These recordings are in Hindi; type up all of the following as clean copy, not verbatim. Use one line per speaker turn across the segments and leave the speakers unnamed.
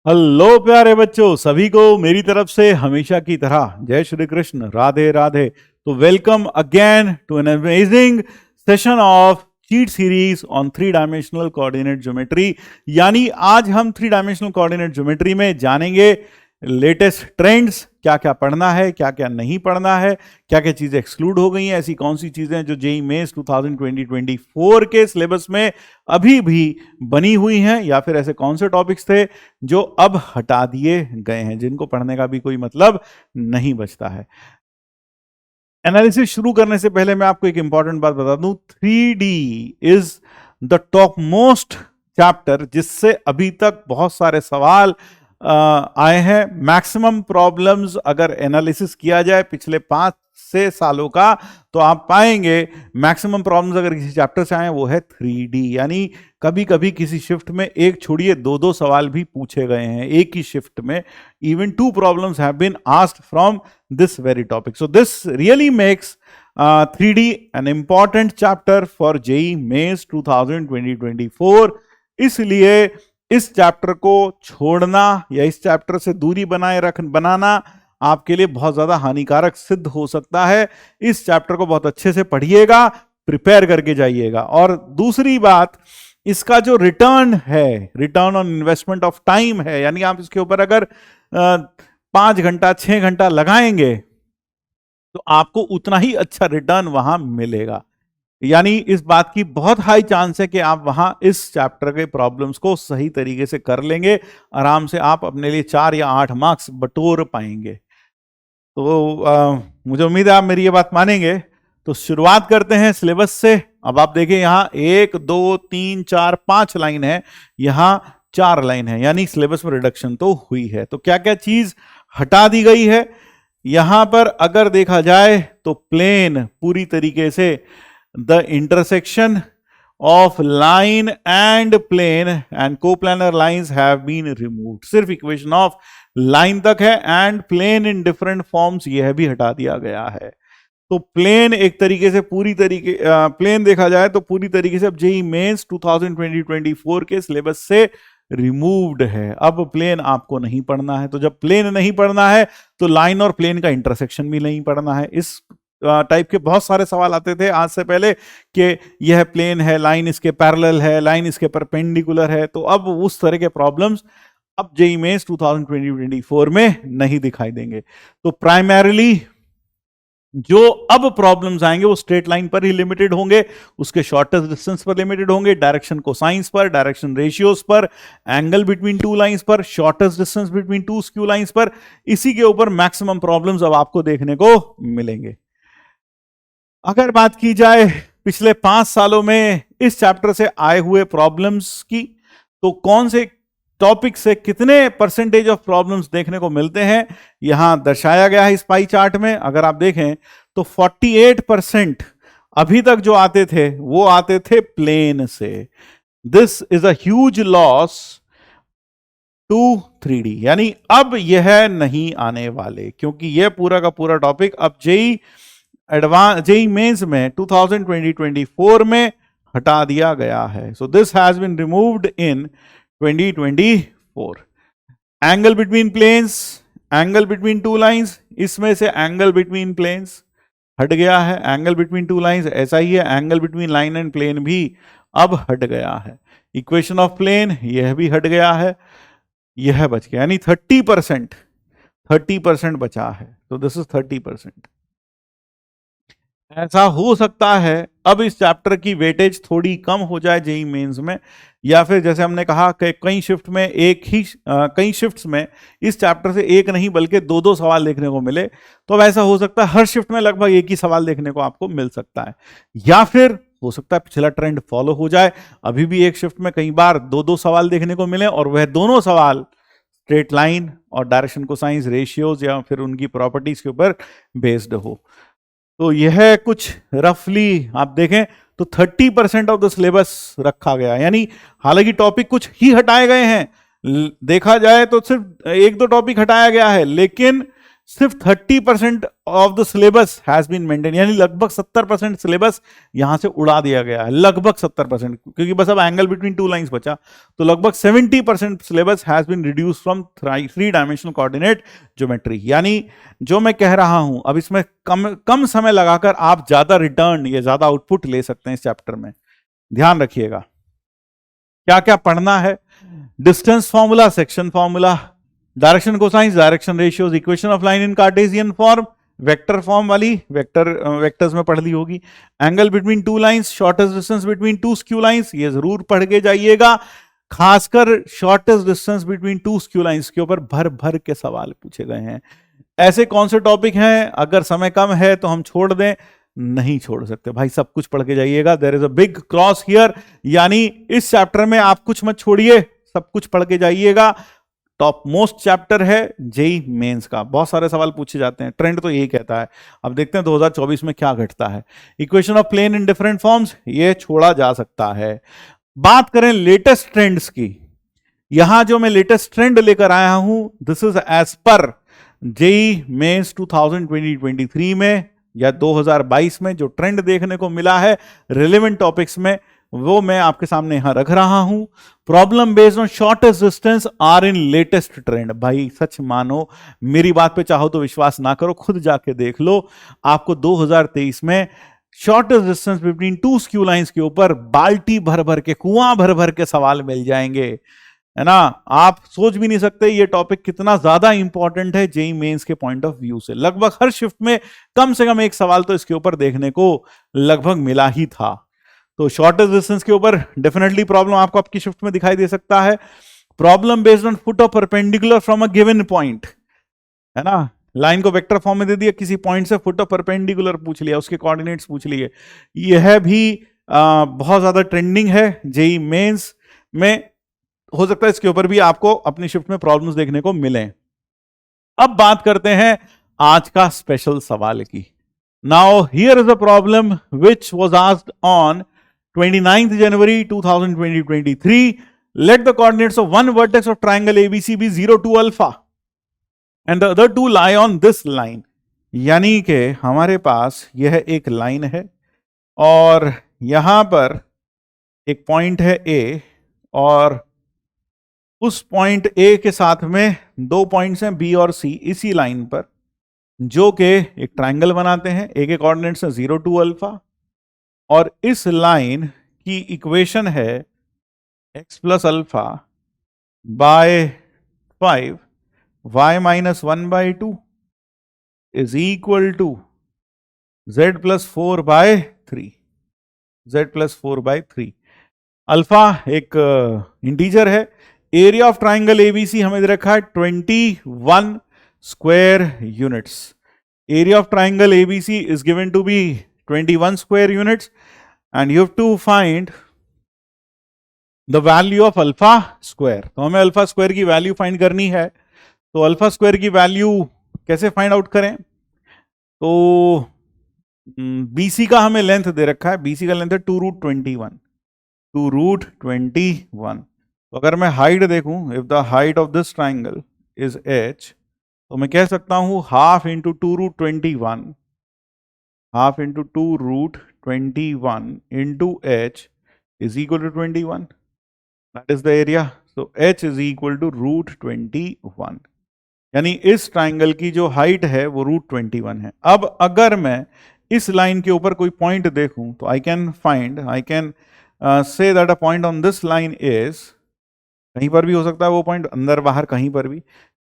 हेलो प्यारे बच्चों, सभी को मेरी तरफ से हमेशा की तरह जय श्री कृष्ण, राधे राधे। तो welcome again to an amazing session of cheat series on three dimensional coordinate geometry. यानी आज हम थ्री डायमेंशनल कोऑर्डिनेट ज्योमेट्री में जानेंगे लेटेस्ट ट्रेंड्स, क्या क्या पढ़ना है, क्या क्या नहीं पढ़ना है, क्या क्या चीजें एक्सक्लूड हो गई हैं, ऐसी कौन सी चीजें जो जेईई मेंस 2020-24 के सिलेबस में अभी भी बनी हुई हैं, या फिर ऐसे कौन से टॉपिक्स थे जो अब हटा दिए गए हैं, जिनको पढ़ने का भी कोई मतलब नहीं बचता है। एनालिसिस शुरू करने से पहले मैं आपको एक इंपॉर्टेंट बात बता दूं, 3D is the top most chapter जिससे अभी तक बहुत सारे सवाल आए हैं। मैक्सिमम प्रॉब्लम्स अगर एनालिसिस किया जाए पिछले 5-6 सालों का, तो आप पाएंगे मैक्सिमम प्रॉब्लम्स अगर किसी चैप्टर से आए वो है 3D। यानी कभी कभी किसी शिफ्ट में एक छोड़िए दो सवाल भी पूछे गए हैं एक ही शिफ्ट में। Even 2 problems have been asked from this very topic. So this really makes 3D an important chapter for JEE Mains 2020-24. इसलिए इस चैप्टर को छोड़ना या इस चैप्टर से दूरी बनाना आपके लिए बहुत ज्यादा हानिकारक सिद्ध हो सकता है। इस चैप्टर को बहुत अच्छे से पढ़िएगा, प्रिपेयर करके जाइएगा। और दूसरी बात, इसका जो रिटर्न है, return on investment of time है, यानी आप इसके ऊपर अगर 5 घंटा 6 घंटा लगाएंगे तो आपको उतना ही अच्छा रिटर्न वहां मिलेगा। यानी इस बात की बहुत हाई चांस है कि आप वहां इस चैप्टर के प्रॉब्लम्स को सही तरीके से कर लेंगे, आराम से आप अपने लिए 4 या 8 मार्क्स बटोर पाएंगे। तो मुझे उम्मीद है आप मेरी ये बात मानेंगे। तो शुरुआत करते हैं सिलेबस से। अब आप देखें यहां 1 2 3 4 5 लाइन है, यहां 4 लाइन है, यानी सिलेबस में रिडक्शन तो हुई है। तो क्या क्या चीज हटा दी गई है यहां पर अगर देखा जाए तो प्लेन पूरी तरीके से the intersection of line and plane and coplanar lines have been removed. सिर्फ इक्वेशन ऑफ लाइन तक है and plane in different forms यह भी हटा दिया गया है। तो प्लेन एक तरीके से प्लेन देखा जाए तो पूरी तरीके से अब जेईई मेंस 2020-24 के सिलेबस से रिमूव्ड है। अब प्लेन आपको नहीं पढ़ना है। तो जब प्लेन नहीं पढ़ना है तो लाइन और प्लेन का इंटरसेक्शन भी नहीं पढ़ना है। इस टाइप के बहुत सारे सवाल आते थे आज से पहले कि यह प्लेन है, लाइन इसके पैरेलल है, लाइन इसके परपेंडिकुलर है। तो अब उस तरह के प्रॉब्लम्स अब जेईई मेंस 2020-24 में नहीं दिखाई देंगे। तो प्राइमरीली जो अब प्रॉब्लम्स आएंगे वो स्ट्रेट लाइन पर ही लिमिटेड होंगे, उसके शॉर्टेस्ट डिस्टेंस पर लिमिटेड होंगे, डायरेक्शन कोसाइंस पर, डायरेक्शन रेशियोज पर, एंगल बिटवीन टू लाइंस पर, shortest distance between two skew lines पर। इसी के ऊपर मैक्सिमम प्रॉब्लम्स अब आपको देखने को मिलेंगे। अगर बात की जाए पिछले 5 सालों में इस चैप्टर से आए हुए प्रॉब्लम्स की, तो कौन से टॉपिक से कितने परसेंटेज ऑफ प्रॉब्लम्स देखने को मिलते हैं यहां दर्शाया गया है इस पाई चार्ट में। अगर आप देखें तो 48% अभी तक जो आते थे वो आते थे प्लेन से। This is a huge loss to 3D। यानी अब यह नहीं आने वाले, क्योंकि यह पूरा का पूरा टॉपिक अब जेईई मेंस में 2020-24 में हटा दिया गया है। So this has been removed in 2024। Angle between planes, angle between two lines, इसमें से एंगल बिटवीन प्लेन्स हट गया है। एंगल बिटवीन टू लाइंस ऐसा ही है, angle between line and plane भी अब हट गया है। इक्वेशन ऑफ प्लेन यह भी हट गया है, यह बच गया। यानी 30% बचा है। तो दिस इज 30%। ऐसा हो सकता है अब इस चैप्टर की वेटेज थोड़ी कम हो जाए जेईई मेंस में, या फिर जैसे हमने कहा कि कई शिफ्ट्स में इस चैप्टर से एक नहीं बल्कि 2 सवाल देखने को मिले। तो अब ऐसा हो सकता है हर शिफ्ट में लगभग एक ही सवाल देखने को आपको मिल सकता है, या फिर हो सकता है पिछला ट्रेंड फॉलो हो जाए, अभी भी एक शिफ्ट में कई बार 2 सवाल देखने को मिले और वह दोनों सवाल स्ट्रेट लाइन और डायरेक्शन कोसाइंस रेशियोज या फिर उनकी प्रॉपर्टीज के ऊपर बेस्ड हो। तो यह कुछ रफली आप देखें तो 30% ऑफ द सिलेबस रखा गया। यानी हालांकि टॉपिक कुछ ही हटाए गए हैं, देखा जाए तो सिर्फ 1-2 टॉपिक हटाया गया है, लेकिन सिर्फ 30% of the syllabus has been maintain, यानी लगभग 70% सिलेबस यहां से उड़ा दिया गया है, लगभग 70%, क्योंकि बस अब एंगल बिटवीन टू लाइंस बचा, तो लगभग 70% syllabus has been reduce from 3 dimensional coordinate geometry. यानी जो मैं कह रहा हूं, अब इसमें कम समय लगाकर आप ज्यादा रिटर्न या ज्यादा आउटपुट ले सकते हैं इस चैप्टर में। ध्यान रखिएगा क्या क्या पढ़ना है। Distance formula, section formula, direction cosines, direction ratios, equation of line in Cartesian form, vector form वाली वेक्टर्स में पढ़ ली होगी, angle between two lines, shortest distance between two skew lines, ये जरूर पढ़ के जाइएगा। खासकर shortest distance between two skew lines के ऊपर भर भर के सवाल पूछे गए हैं। ऐसे कौन से टॉपिक हैं, अगर समय कम है तो हम छोड़ दें, नहीं छोड़ सकते भाई, सब कुछ पढ़ के जाइएगा। There is a big cross here, यानी इस चैप्टर में आप कुछ मत छोड़िए, सब कुछ पढ़ के जाइएगा। टॉप मोस्ट चैप्टर है जेई मेंस का, बहुत सारे सवाल पूछे जाते हैं, ट्रेंड तो यही कहता है। अब देखते हैं 2024 में क्या घटता है। Equation of plane in different forms, ये छोड़ा जा सकता है। बात करें लेटेस्ट ट्रेंड्स की, यहां जो मैं लेटेस्ट ट्रेंड लेकर आया हूं, this is as per JEE Mains 2023 में या 2022 में जो ट्रेंड देखने को मिला है रिलेवेंट टॉपिक्स में, वो मैं आपके सामने यहां रख रहा हूं। Problem based on shortest distance are in latest trend. भाई सच मानो, मेरी बात पे चाहो तो विश्वास ना करो, खुद जाके देख लो, आपको 2023 में shortest distance between two skew lines के ऊपर बाल्टी भर भर के, कुआं भर भर के सवाल मिल जाएंगे, है ना। आप सोच भी नहीं सकते ये टॉपिक कितना ज्यादा इंपॉर्टेंट है जेई मेंस के पॉइंट ऑफ व्यू से। लगभग हर शिफ्ट में कम से कम एक सवाल तो इसके ऊपर देखने को लगभग मिला ही था। तो शॉर्टेस्ट डिस्टेंस के ऊपर डेफिनेटली प्रॉब्लम आपको आपकी शिफ्ट में दिखाई दे सकता है। Problem based on foot of perpendicular from a given point, है ना, लाइन को वेक्टर फॉर्म में दे दिया, किसी पॉइंट से फुट ऑफ परपेंडिकुलर पूछ लिया, उसके कोऑर्डिनेट्स पूछ लिए, यह भी बहुत ज्यादा ट्रेंडिंग है जेई मेंस में। हो सकता है इसके ऊपर भी आपको अपनी शिफ्ट में प्रॉब्लम्स देखने को मिले। अब बात करते हैं आज का स्पेशल सवाल की। Now here is a problem which was asked on 29th January 2023. Let the coordinates of one vertex of triangle ABC be 0, 2 alpha and the other two lie on this line. यानी कि हमारे पास यह एक लाइन है और यहां पर एक पॉइंट है A, और उस पॉइंट A के साथ में दो पॉइंट्स हैं B और C इसी लाइन पर, जो कि एक ट्राइंगल बनाते हैं। A के कोऑर्डिनेट्स हैं 0, 2 अल्फा, और इस लाइन की इक्वेशन है x plus alpha by 5 y minus 1/2 is equal to z plus 4/3, z plus 4/3। Alpha एक इंटीजर है। एरिया ऑफ ट्राइंगल एबीसी हमें दे रखा है 21 square units. Area of triangle ABC is given to be 21 square units and you have to find the value of alpha square। तो हमें अल्फा स्क्वायर की वैल्यू फाइंड करनी है। तो अल्फा स्क्वायर की वैल्यू कैसे फाइंड आउट करें? तो BC का हमें लेंथ दे रखा है, BC का लेंथ है 2√21, 2√21। तो अगर मैं हाइट देखूं, if the height of this triangle is h, तो मैं कह सकता हूं half into 2√21, half into 2√21 into h is equal to 21. That is the area. So h is equal to √21। यानी इस ट्राइंगल की जो हाइट है वो √21 है। अब अगर मैं इस लाइन के ऊपर कोई पॉइंट देखूं तो I can say that a point on this line is, कहीं पर भी हो सकता है वो पॉइंट, अंदर बाहर कहीं पर भी,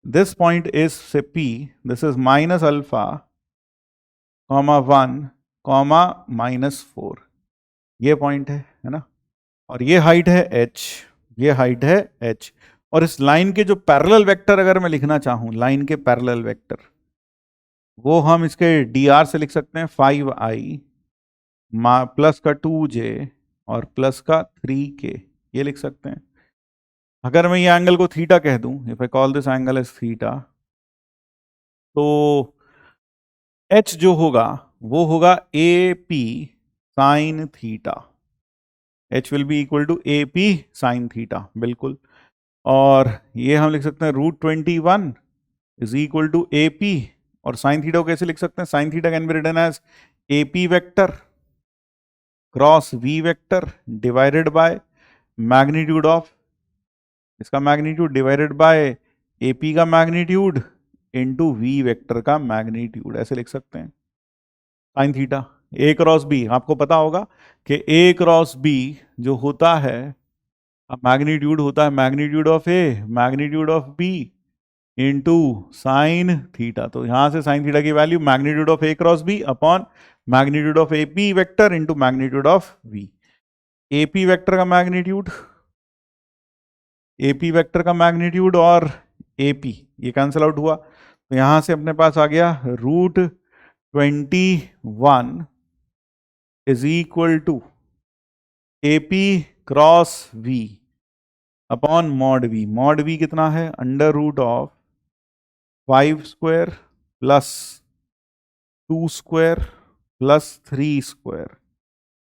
दिस पॉइंट इज से P, this is minus alpha comma 1 comma -4, ये पॉइंट है ना, और ये हाइट है h, ये हाइट है h। और इस लाइन के जो पैरेलल वेक्टर अगर मैं लिखना चाहूं, लाइन के पैरेलल वेक्टर, वो हम इसके dr से लिख सकते हैं 5i प्लस का 2j और प्लस का 3k, ये लिख सकते हैं। अगर मैं ये एंगल को थीटा कह दूं, if I call this angle as theta, तो h जो होगा वो होगा AP sine theta, h will be equal to AP sine theta, बिल्कुल। और ये हम लिख सकते हैं √21 इज इक्वल टू AP, और साइन थीटा को कैसे लिख सकते हैं? Sine theta can be written as AP vector cross V vector divided by magnitude of, इसका मैग्नीट्यूड डिवाइडेड बाय AP का मैग्नीट्यूड इनटू V वेक्टर का मैग्नीट्यूड, ऐसे लिख सकते हैं sine theta. A cross B, आपको पता होगा कि A क्रॉस B जो होता है मैग्नीट्यूड होता है magnitude of A magnitude of B into sine theta. तो यहां से साइन थीटा की value magnitude of A cross B upon magnitude of AP vector into magnitude of V। AP vector का मैग्नीट्यूड, AP वेक्टर का मैग्नीट्यूड और AP ये कैंसिल आउट हुआ, तो यहां से अपने पास आ गया √21 is equal to AP cross V upon mod V। Mod V कितना है? Under root of 5 square plus 2 square plus 3 square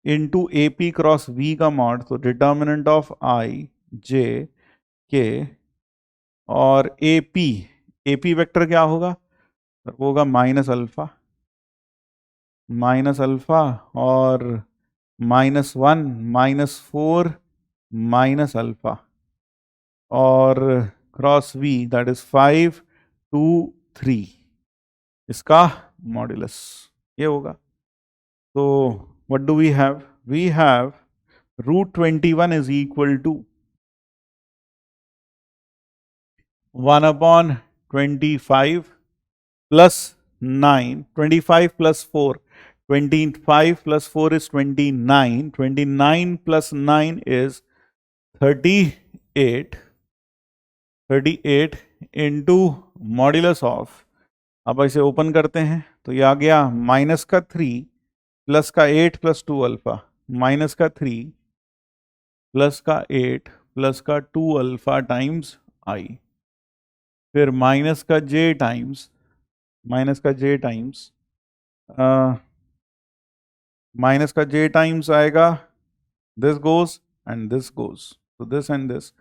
into AP cross V का मॉड, तो determinant of I J K और AP वेक्टर क्या होगा? वो होगा माइनस अल्फा और -1 -4 माइनस अल्फा और क्रॉस V दैट इज 5 2 3, इसका मॉड्यूलस ये होगा। तो what do we have? We have √21 is equal to 1/25 plus 9, 25 plus 4, 25 plus 4 is 29, 29 plus 9 is 38, 38 into modulus of, अब इसे ओपन करते हैं तो ये आ गया माइनस का 3 प्लस का 8 प्लस 2 अल्फा, माइनस का 3 प्लस का 8 प्लस का 2 अल्फा टाइम्स I, फिर माइनस का j टाइम्स माइनस का j टाइम्स आएगा, this goes and this goes, तो दिस एंड दिस,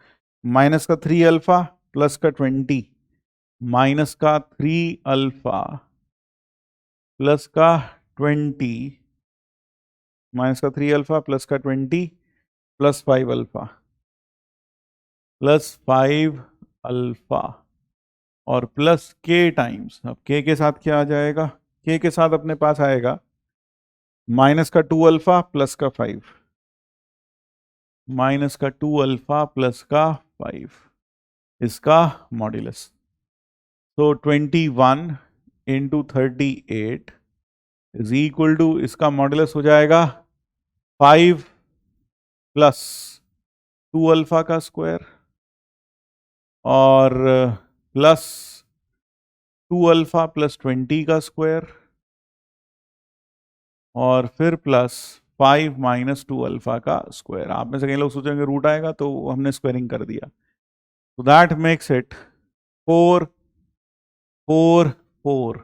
माइनस का 3 अल्फा प्लस का 20, माइनस का 3 अल्फा प्लस का 20, माइनस का 3 अल्फा प्लस का 20 प्लस 5 अल्फा प्लस 5 अल्फा और प्लस k टाइम्स, अब k के साथ क्या आ जाएगा? k के साथ अपने पास आएगा माइनस का 2 अल्फा प्लस का 5, माइनस का 2 अल्फा प्लस का 5, इसका मॉड्यूलस। तो 21 इंटू 38 इज इक्वल टू, इसका मॉड्यूलस हो जाएगा 5 प्लस 2 अल्फा का स्क्वायर और प्लस 2 अल्फा प्लस 20 का स्क्वायर और फिर प्लस 5 माइनस 2 अल्फा का स्क्वायर। आप में से कई लोग सोचेंगे रूट आएगा, तो हमने स्क्वायरिंग कर दिया, तो that makes it 4 4 4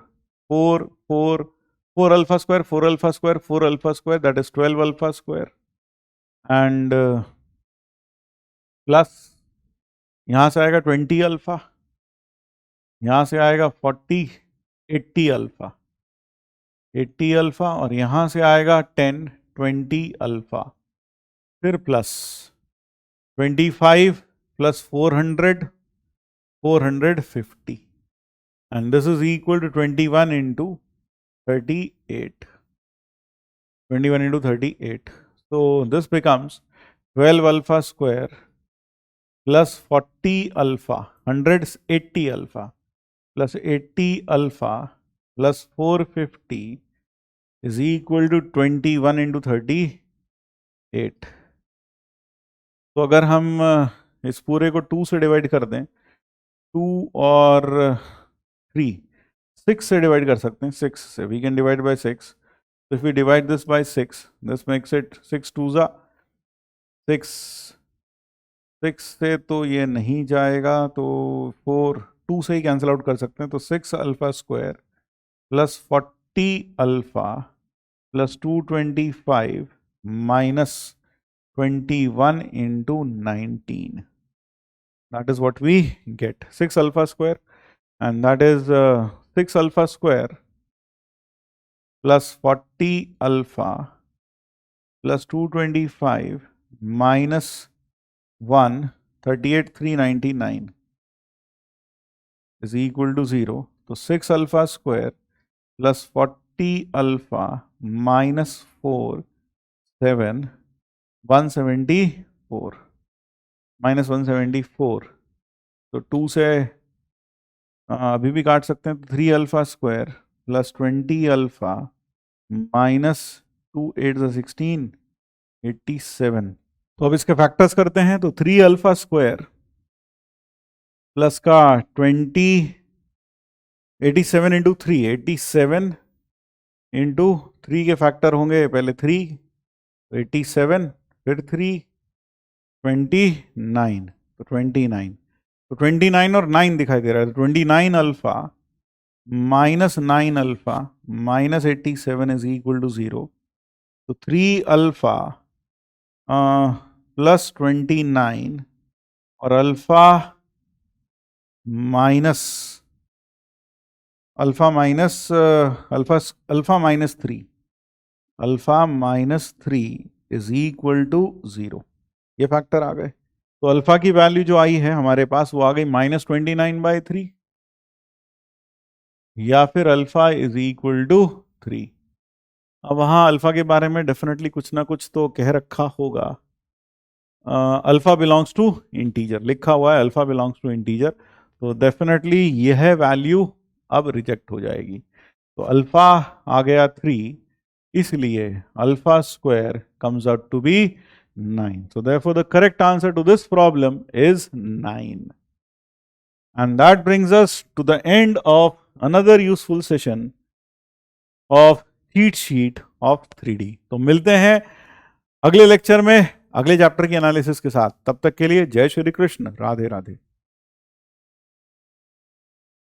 4 4 4 alpha square 4 alpha square 4 alpha square that is 12 alpha square and plus यहां से आएगा 20 अल्फा, यहां से आएगा 40 80 अल्फा 80 अल्फा और यहां से आएगा 10 20 अल्फा, फिर plus 25 plus 400 450 and this is equal to 21 into 38, 21 into 38. So this becomes 12 alpha square plus 40 alpha, 180 alpha plus 80 alpha plus 450 is equal to 21 into 38. तो अगर हम इस पूरे को 2 से डिवाइड कर दें, 2 और 3 6 से डिवाइड कर सकते हैं, 6 से we can divide by 6, so if we divide this by 6 this makes it 6 2s 6, 6 से तो ये नहीं जाएगा, तो 4 2 से ही कैंसिल आउट कर सकते हैं, तो 6 alpha square plus 40 alpha plus 225 minus 21 into 19, that is what we get, 6 alpha square and that is 6 alpha square plus 40 alpha plus 225 minus 1 38,399 is equal to 0। तो 6 alpha square plus 40 alpha minus 4 7 174 minus 174। तो 2 से अभी भी काट सकते हैं। तो 3 alpha square plus 20 alpha minus 2 8 16 87। तो अब इसके फैक्टर्स करते हैं। तो 3 अल्फा स्क्वायर प्लस का 20 87 इंटू 3 87 इंटू 3 के फैक्टर होंगे पहले 3 87 फिर 3 29 तो 29 तो 29 और 9 दिखाई दे रहा है। तो 29 alpha minus 9 alpha minus 87 is equal to 0। तो 3 अल्फा प्लस 29 और alpha minus alpha minus alpha minus 3 alpha minus 3 is equal to 0। ये फैक्टर आ गए। तो अल्फा की वैल्यू जो आई है हमारे पास वो आ गई -29/3 या फिर अल्फा इज इक्वल टू 3। अब वहां अल्फा के बारे में डेफिनेटली कुछ ना कुछ तो कह रखा होगा। अल्फा बिलोंग्स टू इंटीजर लिखा हुआ है, अल्फा बिलोंग्स टू इंटीजर। तो डेफिनेटली यह वैल्यू अब रिजेक्ट हो जाएगी। तो अल्फा आ गया 3, इसलिए alpha square comes out to be 9. So therefore the correct answer to this problem is 9. And that brings us to the end of another useful session of cheat sheet of 3D. तो मिलते हैं अगले लेक्चर में अगले चैप्टर की एनालिसिस के साथ। तब तक के लिए जय श्री कृष्ण, राधे राधे।